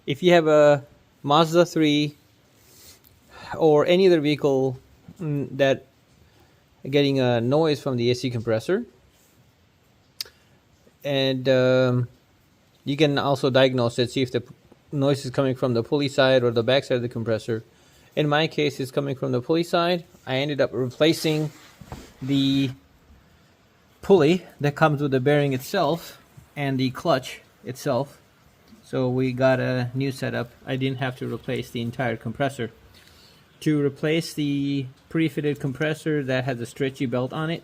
If you have a Mazda 3 or any other vehicle that getting a noise from the AC compressor, and you can also diagnose it, see if the noise is coming from the pulley side or the back side of the compressor. In my case, it's coming from the pulley side. I ended up replacing the pulley that comes with the bearing itself and the clutch itself. So we got a new setup. I didn't have to replace the entire compressor. To replace the pre-fitted compressor that has a stretchy belt on it,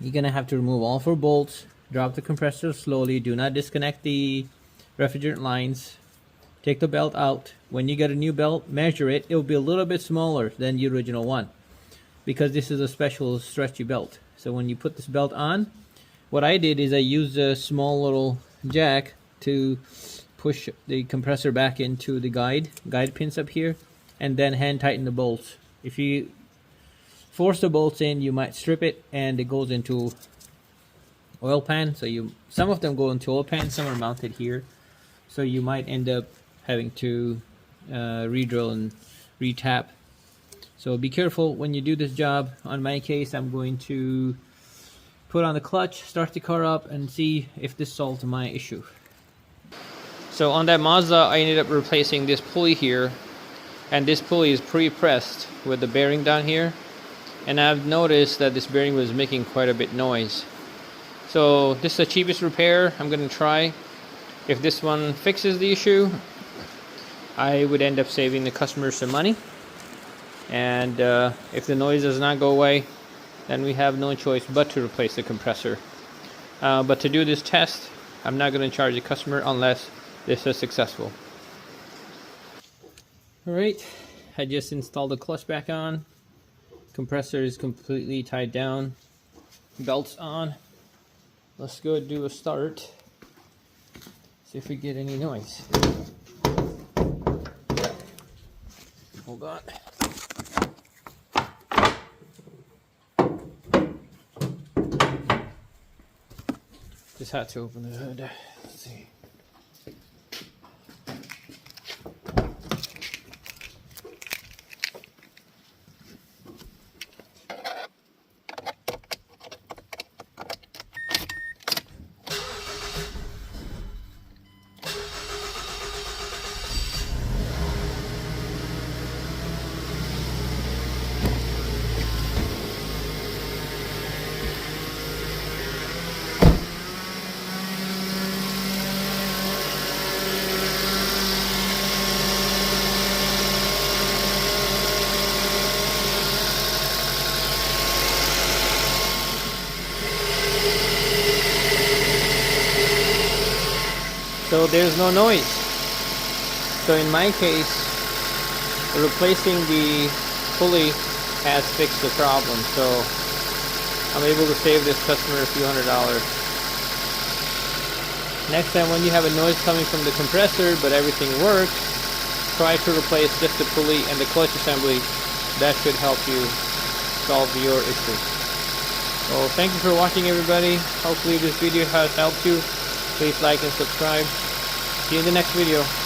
you're gonna have to remove all 4 bolts, drop the compressor slowly, do not disconnect the refrigerant lines, take the belt out. When you get a new belt, measure it. It will be a little bit smaller than the original one because this is a special stretchy belt. So when you put this belt on, what I did is I used a small little jack to push the compressor back into the guide pins up here, and then hand tighten the bolts. If you force the bolts in, you might strip it and it goes into oil pan. So some of them go into oil pan, some are mounted here. So you might end up having to re-drill and re-tap. So be careful when you do this job. On my case, I'm going to put on the clutch, start the car up, and see if this solves my issue. So on that Mazda, I ended up replacing this pulley here, and this pulley is pre-pressed with the bearing down here, and I've noticed that this bearing was making quite a bit noise. So this is the cheapest repair I'm going to try. If this one fixes the issue, I would end up saving the customer some money, and if the noise does not go away, then we have no choice but to replace the compressor. But to do this test, I'm not going to charge the customer unless this is successful. Alright, I just installed the clutch back on. Compressor is completely tied down. Belts on. Let's go do a start. See if we get any noise. Hold on. Just had to open the hood. Let's see. So there's no noise. So in my case, replacing the pulley has fixed the problem. So I'm able to save this customer a few $100s. Next time when you have a noise coming from the compressor but everything works, try to replace just the pulley and the clutch assembly. That should help you solve your issue. So thank you for watching, everybody. Hopefully this video has helped you. Please like and subscribe. See you in the next video.